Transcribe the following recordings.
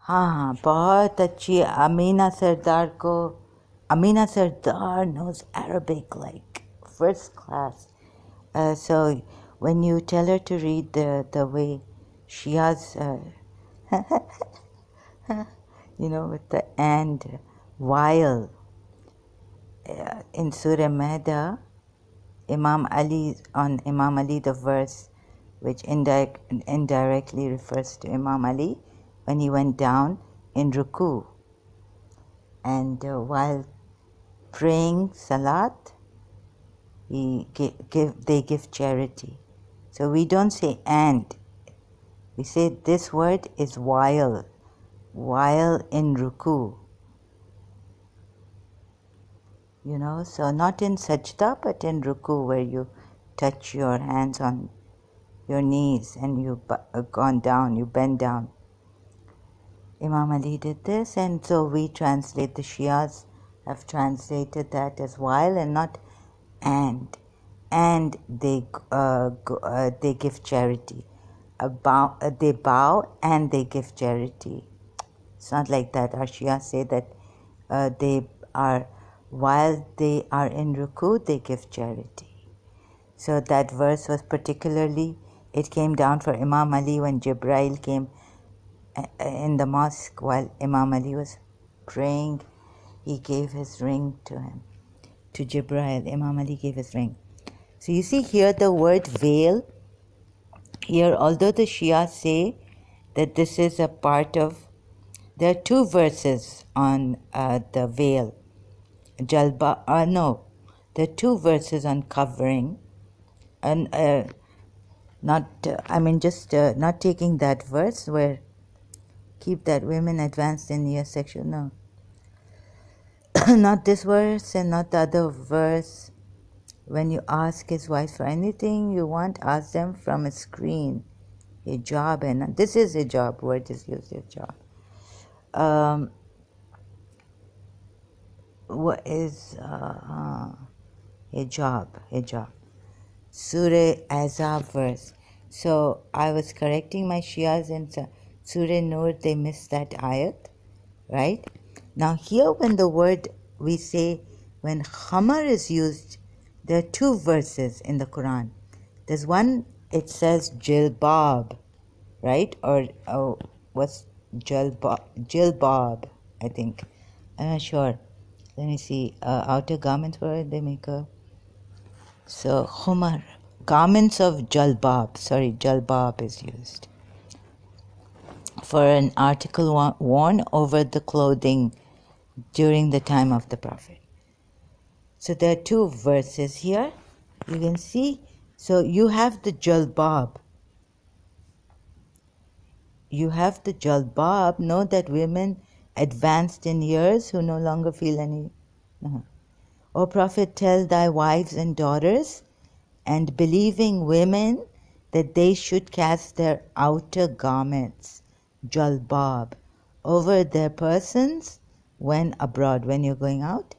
हाँ बहुत अच्छी अमीना सरदार knows Arabic like first class. So when you tell her to read the way Shia's with the and while in Surah Maida, Imam Ali the verse which indirectly refers to Imam Ali when he went down in ruku, and while praying salat they give charity. So we don't say and, we say this word is while in ruku, so not in sajda but in ruku where you touch your hands on your knees and you bend down. Imam Ali did this, and so we translate, the Shias have translated that as while and not and. And they give charity. They bow and they give charity. It's not like that. Our Shias say that while they are in ruku, they give charity. So that verse was it came down for Imam Ali when Jibreel came in the mosque while Imam Ali was praying. He gave his ring to him, to Jibreel. Imam Ali gave his ring. So you see here the word veil. Here, although the Shia say that this is a part of, there are two verses on the veil. There are two verses on covering, and not taking that verse where keep that women advanced in year section. No, not this verse and not the other verse. When you ask his wife for anything you want, ask them from a screen. Hijab, and this is hijab, word is used, hijab. What is hijab? Surah Azab verse. So I was correcting my Shias in Surah Nur, they missed that ayat, right? Now here when the word we say, when khamar is used, there are two verses in the Quran. There's one, it says jilbab, right? Or what's jilbab, I think. I'm not sure. Let me see. Outer garments, where they make a... So, khumar. Garments of jalbab. Sorry, jalbab is used for an article worn over the clothing during the time of the Prophet. So there are two verses here. You can see. So you have the jalbab. Know that women advanced in years who no longer feel any... O Prophet, tell thy wives and daughters and believing women that they should cast their outer garments, jalbab, over their persons when abroad, when you're going out.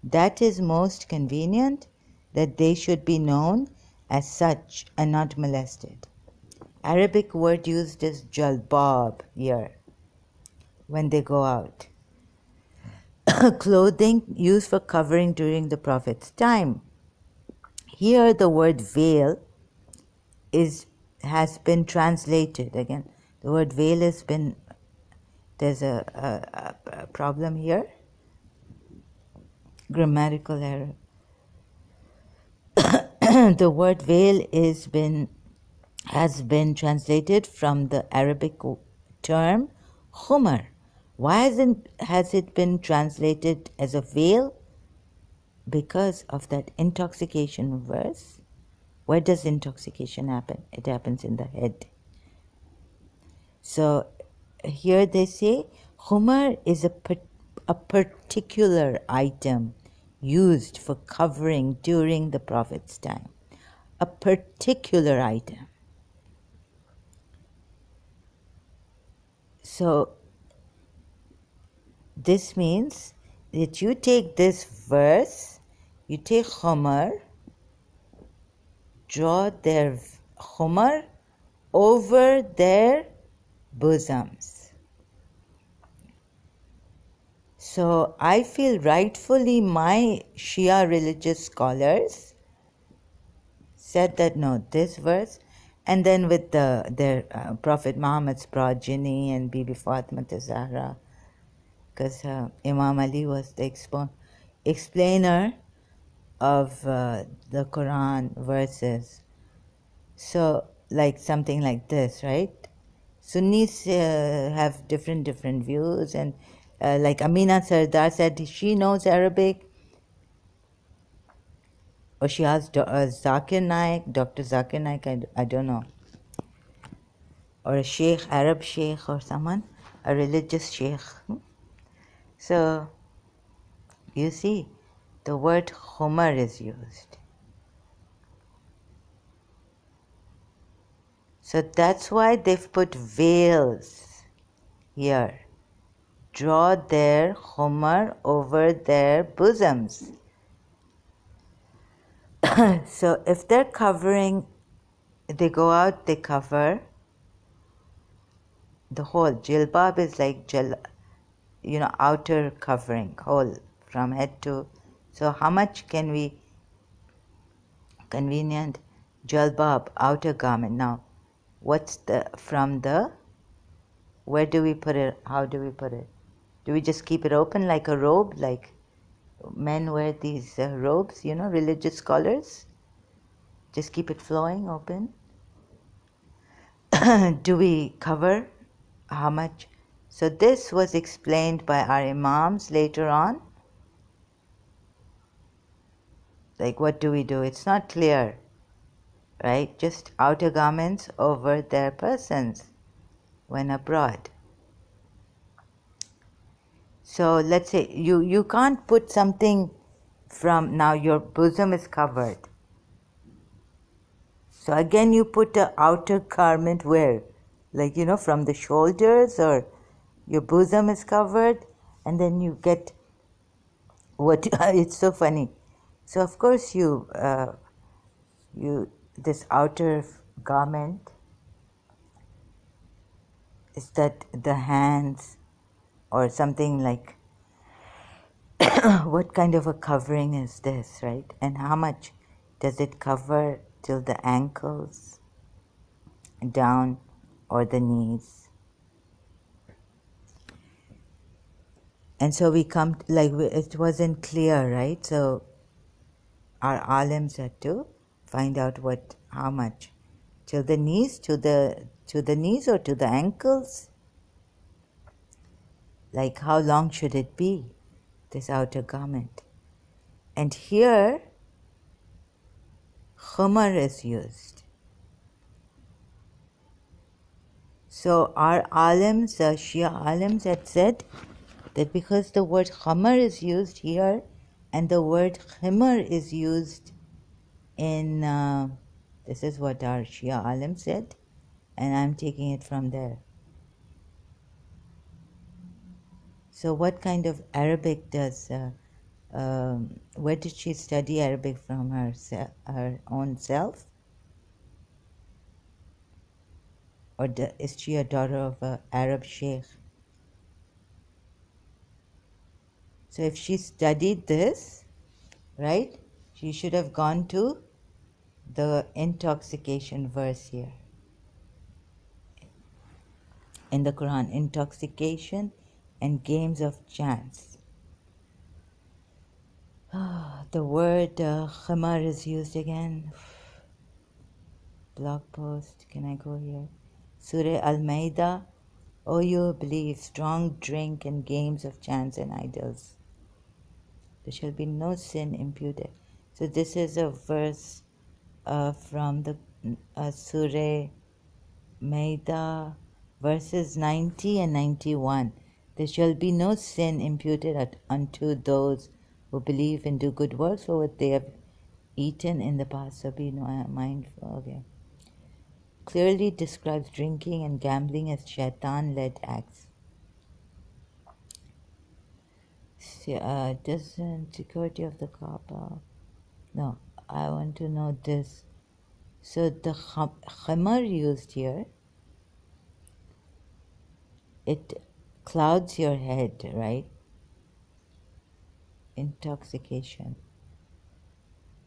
That is most convenient, that they should be known as such and not molested. Arabic word used is jalbab here when they go out. Clothing used for covering during the Prophet's time. Here the word veil has been translated. Again, the word veil there's a problem here. Grammatical error. The word veil has been translated from the Arabic term khumar. Why has it been translated as a veil? Because of that intoxication verse. Where does intoxication happen? It happens in the head. So here they say khumar is a particular item used for covering during the Prophet's time. A particular item. So this means that you take this verse, you take khumar, draw their khumar over their bosoms. So I feel rightfully my Shia religious scholars said that no, this verse, and then with their Prophet Muhammad's progeny and Bibi Fatima Zahra, because Imam Ali was the explainer of the Quran verses. So, like something like this, right? Sunnis have different views, and like Amina Sardar said, she knows Arabic, or she asked Zakir Naik, Dr. Zakir Naik, I don't know, or a sheikh, Arab sheikh, or someone, a religious sheikh. So, you see, the word Homer is used. So that's why they've put veils here. Draw their Homer over their bosoms. So if they're covering, they go out, they cover the whole. Jilbab is like outer covering, whole from head to. So how much can we convenient jilbab, outer garment? Now, what's from the? Where do we put it? How do we put it? Do we just keep it open like a robe, like men wear these robes? Religious scholars just keep it flowing open. Do we cover how much? So this was explained by our imams later on. Like, what do we do? It's not clear, right? Just outer garments over their persons when abroad. So let's say you can't put something from, now your bosom is covered. So again you put an outer garment where? Like, from the shoulders, or your bosom is covered, and then you get what, it's so funny. So of course you this outer garment is that the hands, or something like, what kind of a covering is this, right? And how much does it cover till the ankles down, or the knees? And so we come, it wasn't clear, right? So our alims had to find out how much, till the knees, to the knees, or to the ankles. Like, how long should it be, this outer garment? And here, khumar is used. So our alims, Shia alims, had said that because the word khamar is used here, and the word khimar is used in, this is what our Shia alim said, and I'm taking it from there. So what kind of Arabic does, where did she study Arabic from, her own self? Or is she a daughter of an Arab sheikh? So if she studied this, right, she should have gone to the intoxication verse here in the Quran, intoxication and games of chance. The word khamar is used again. Blog post, can I go here? Surah Al-Ma'idah, O you who believe, strong drink and games of chance and idols. There shall be no sin imputed. So this is a verse from the Surah Ma'idah, verses 90 and 91. There shall be no sin imputed unto those who believe and do good works for what they have eaten in the past. So be mindful. Okay. Clearly describes drinking and gambling as shaitan-led acts. Doesn't security of the Kaaba? No, I want to know this. So the khamar used here, it clouds your head, right? intoxication.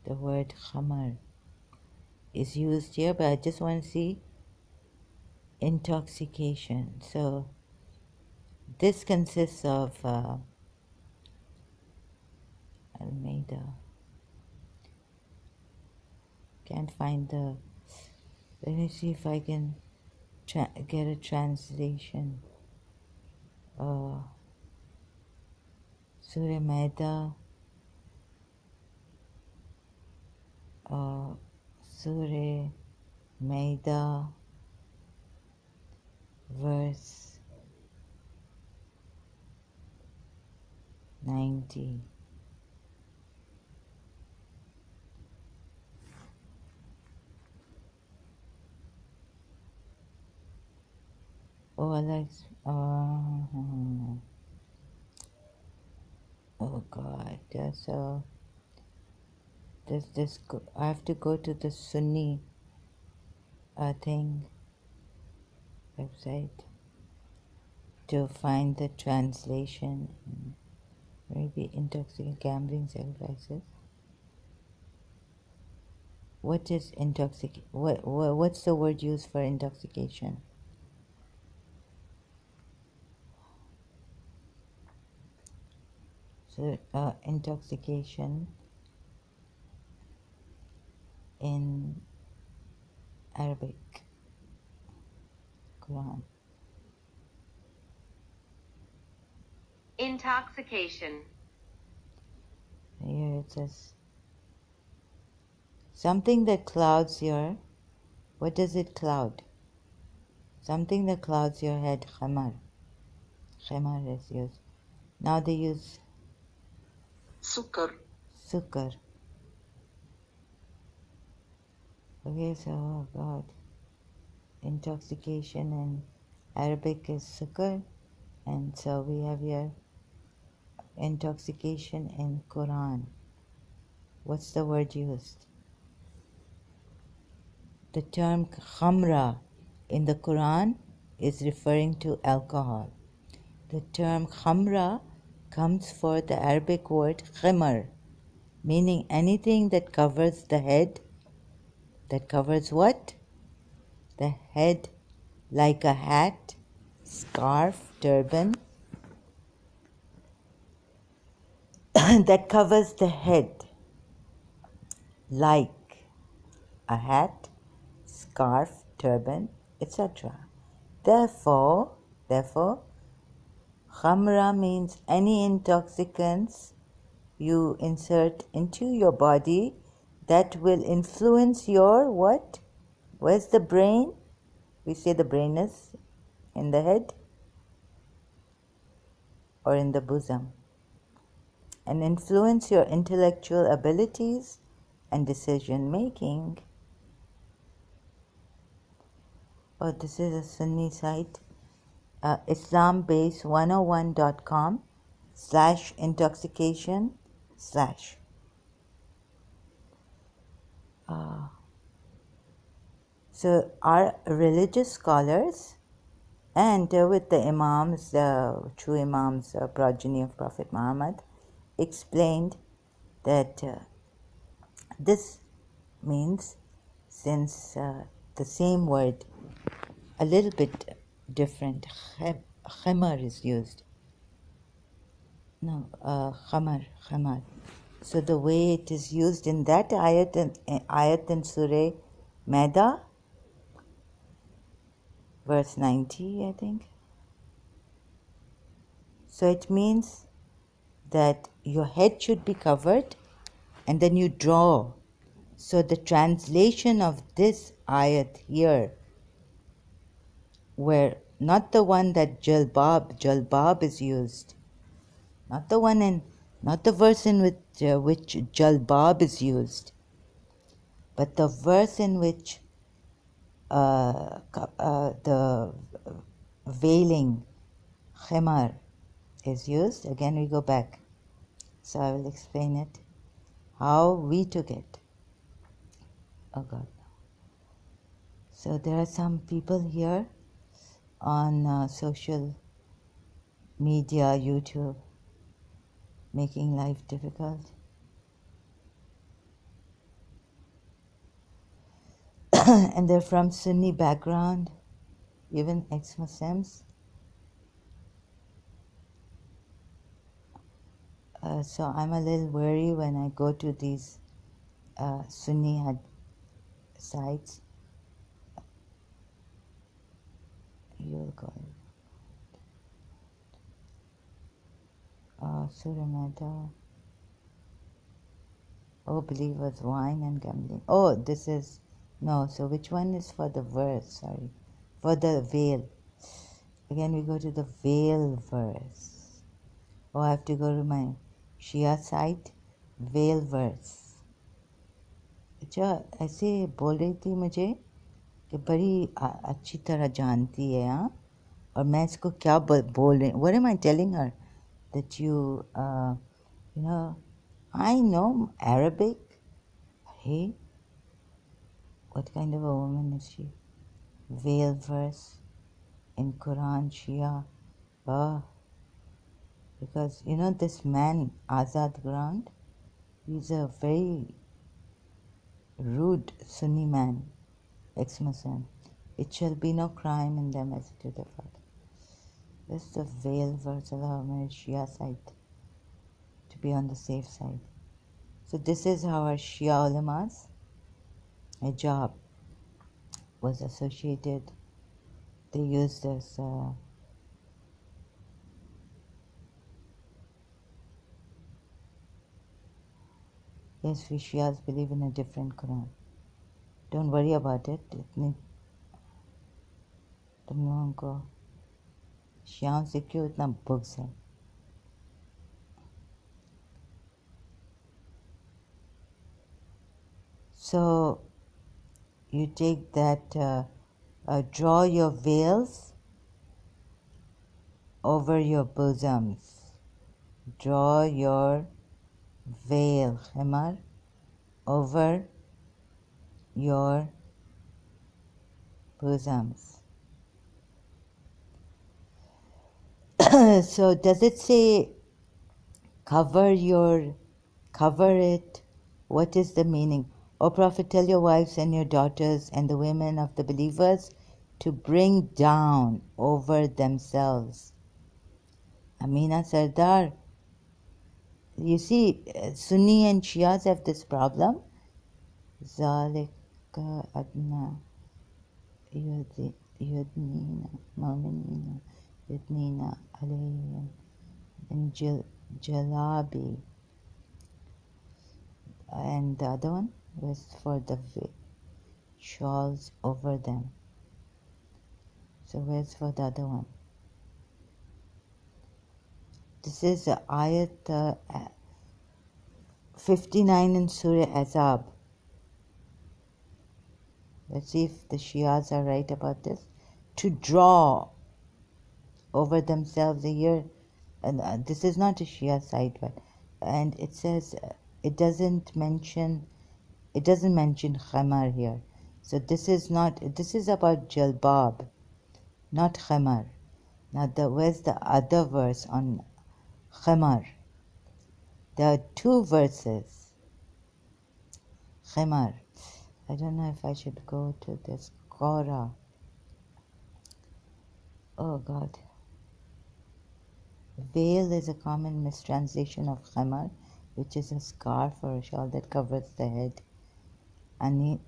The word khamar is used here, but I just want to see intoxication. So this consists of Almeida. Can't find the. Let me see if I can get a translation. Surah Maida. Surah Maida, verse 90. Oh, Alex. Oh God. So does this go? I have to go to the Sunni thing website to find the translation. Maybe intoxicating gambling sacrifices. What is intoxic? What's the word used for intoxication? So intoxication in Arabic Quran. Intoxication. Here it says something that clouds your. What does it cloud? Something that clouds your head. Khamar. Khamar is used. Now they use Sukar. sukar. Okay, so oh God, intoxication in Arabic is sukar, and so we have here intoxication in Quran. What's the word used? The term khamra in the Quran is referring to alcohol. The term khamra comes for the Arabic word khimar, meaning anything that covers the head. That covers what? The head, like a hat, scarf, turban, that covers the head, like a hat, scarf, turban, etc. Therefore, khamra means any intoxicants you insert into your body that will influence your what? Where's the brain? We say the brain is in the head or in the bosom, and influence your intellectual abilities and decision making. Oh, this is a Sunni site, islambase101.com/intoxication/. So our religious scholars and with the Imams, the true Imams, progeny of Prophet Muhammad, explained that this means, since the same word, a little bit different, khamar is used. No, khamar. So the way it is used in that ayat in Surah Maida, verse 90, I think. So it means that your head should be covered and then you draw. So the translation of this ayat here, where not the one that jalbab is used, not the verse in which jalbab is used, but the verse in which the veiling khimar is used. Again we go back, so I will explain it how we took it. Oh God. So there are some people here on social media, YouTube, making life difficult. And they're from Sunni background, even ex-Muslims. So I'm a little worried when I go to these Sunni sites. You'll go. Suramada. Oh, believers, wine and gambling. Oh, this is no. So which one is for the verse? Sorry, for the veil. Again, we go to the veil verse. Oh, I have to go to my Shia site. Veil verse. अच्छा ऐसे बोल रही थी मुझे कि बड़ी अच्छी तरह जानती है हाँ और मैं इसको क्या बोल रही What am I telling her? That you you know I know Arabic. Hey, what kind of a woman is she? Veil verse in Quran Shia. Oh, because you know this man Azad Grant, he's a very rude Sunni man, ex-Muslim. It shall be no crime in them as to the father. This is the veil verse of our Shia side to be on the safe side. So this is how our Shia ulama's hijab was associated. They used this. Yes, we Shias believe in a different Quran. Don't worry about it. तुम लोगों को शियाओं से क्यों इतना बुग्स है? So you take that, draw your veils over your bosoms. Draw your veil, khimar, over your bosoms. So does it say cover it? What is the meaning? O Prophet, tell your wives and your daughters and the women of the believers to bring down over themselves. Amina Sardar, you see, Sunni and Shias have this problem. Zalika adna yudnina mu'minina yudnina alayhim min jalabi. And the other one was for the shawls over them. So where's for the other one? This is ayat 59 in Surah Azab. Let's see if the Shias are right about this. To draw over themselves a year, and this is not a Shia site, but and it says it doesn't mention khamar here. So this is about jalbab, not khamar. Now where's the other verse on khamar? There are two verses. Khamar. I don't know if I should go to this Korah. Oh God. Veil is a common mistranslation of khamar, which is a scarf or a shawl that covers the head. And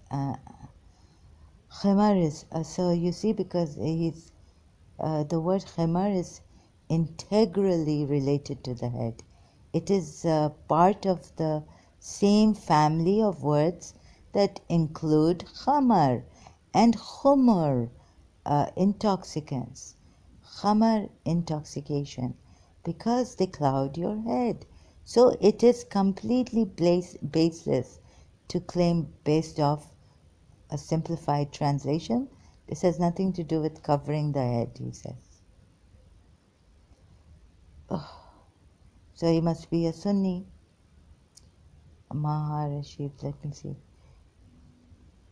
khamar is, so you see, because the word khamar is integrally related to the head. It is part of the same family of words that include khamar and khumur, intoxicants. Khamar, intoxication, because they cloud your head. So it is completely baseless to claim based off a simplified translation. This has nothing to do with covering the head, he says. Oh, so he must be a Sunni. Maha Rashid, let me see.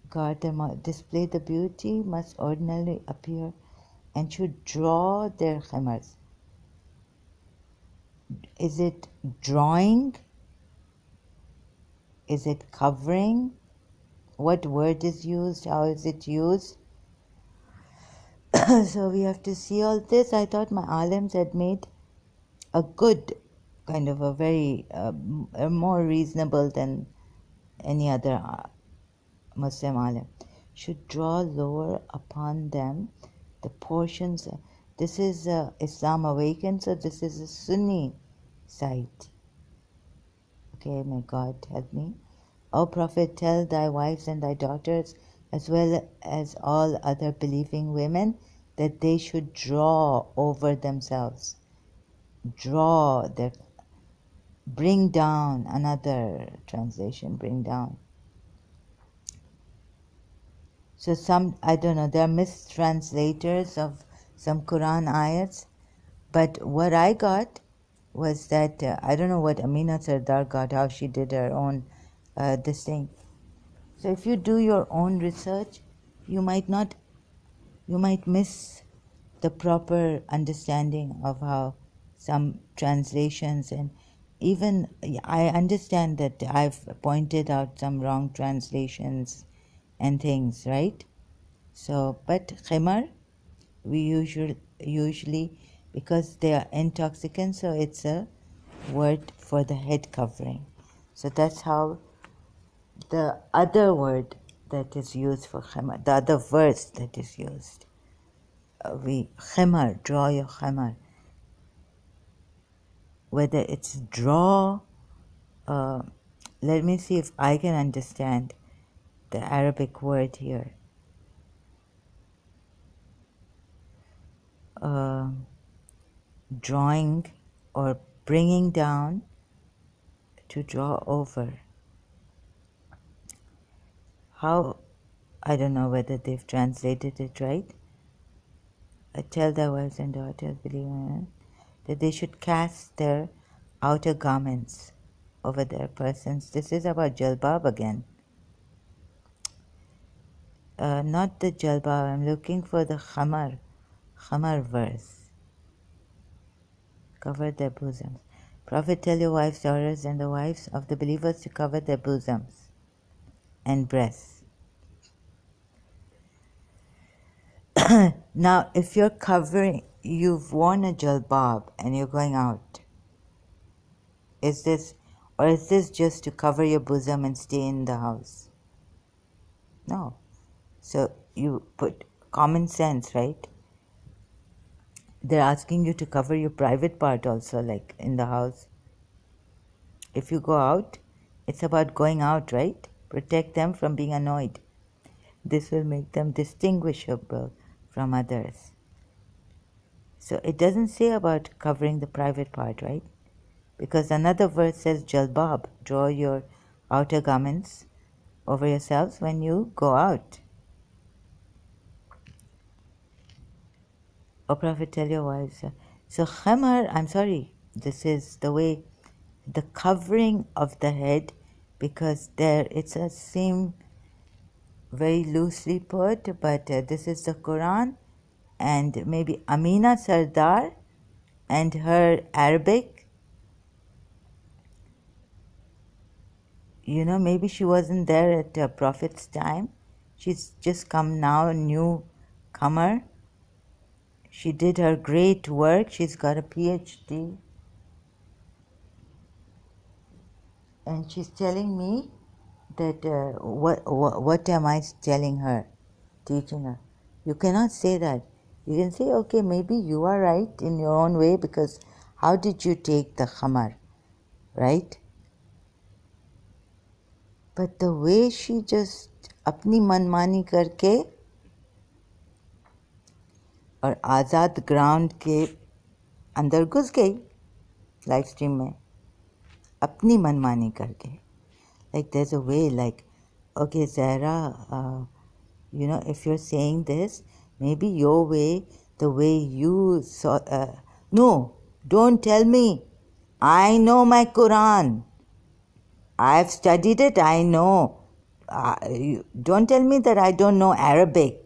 Guard them, display the beauty, must ordinarily appear, and should draw their khimars. Is it drawing? Is it covering? What word is used? How is it used? So we have to see all this. I thought my alims had made a good kind of a very more reasonable than any other Muslim alim. Should draw lower upon them the portions. This is Islam Awakened, so this is a Sunni site. Okay, may God help me. O Prophet, tell thy wives and thy daughters, as well as all other believing women, that they should draw over themselves. Draw, their, bring down, another translation, bring down. So some, I don't know, there are mistranslators of some Quran ayats, but what I got was that, I don't know what Amina Sardar got, how she did her own this thing. So if you do your own research, you might miss the proper understanding of how some translations, and even I understand that I've pointed out some wrong translations and things, right? So, but khimar, we usually, because they are intoxicants, so it's a word for the head covering. So that's how the other word that is used for khimar, the other verse that is used. Khimar, draw your khimar. Whether it's draw, uh, let me see if I can understand the Arabic word here. Drawing or bringing down, to draw over. How, I don't know whether they've translated it right. Tell their wives and daughters, believe that they should cast their outer garments over their persons. This is about jalbab again. Not the jalbab, I'm looking for the khamar verse. Cover their bosoms. Prophet, tell your wives, daughters, and the wives of the believers to cover their bosoms and breasts. Now, if you're covering, you've worn a jalbab and you're going out, is this just to cover your bosom and stay in the house? No. So you put common sense, right? They're asking you to cover your private part also, like in the house. If you go out, it's about going out, right? Protect them from being annoyed. This will make them distinguishable from others. So it doesn't say about covering the private part, right? Because another verse says jalbab, draw your outer garments over yourselves when you go out. O Prophet, tell your wives. So khamar, I'm sorry, this is the way, the covering of the head, because there it's a seem very loosely put, but this is the Quran, and maybe Amina Sardar and her Arabic, maybe she wasn't there at Prophet's time. She's just come now, a newcomer. She did her great work. She's got a PhD. And she's telling me that what am I telling her, teaching her? You cannot say that. You can say, okay, maybe you are right in your own way, because how did you take the khamar, right? But the way she just अपनी मनमानी करके और आज़ाद ground के अंदर घुस गई live stream में अपनी मनमानी करके. Like there's a way, like, okay, Zahra, if you're saying this, maybe your way, the way you saw, no, don't tell me. I know my Quran. I've studied it, I know. Don't tell me that I don't know Arabic.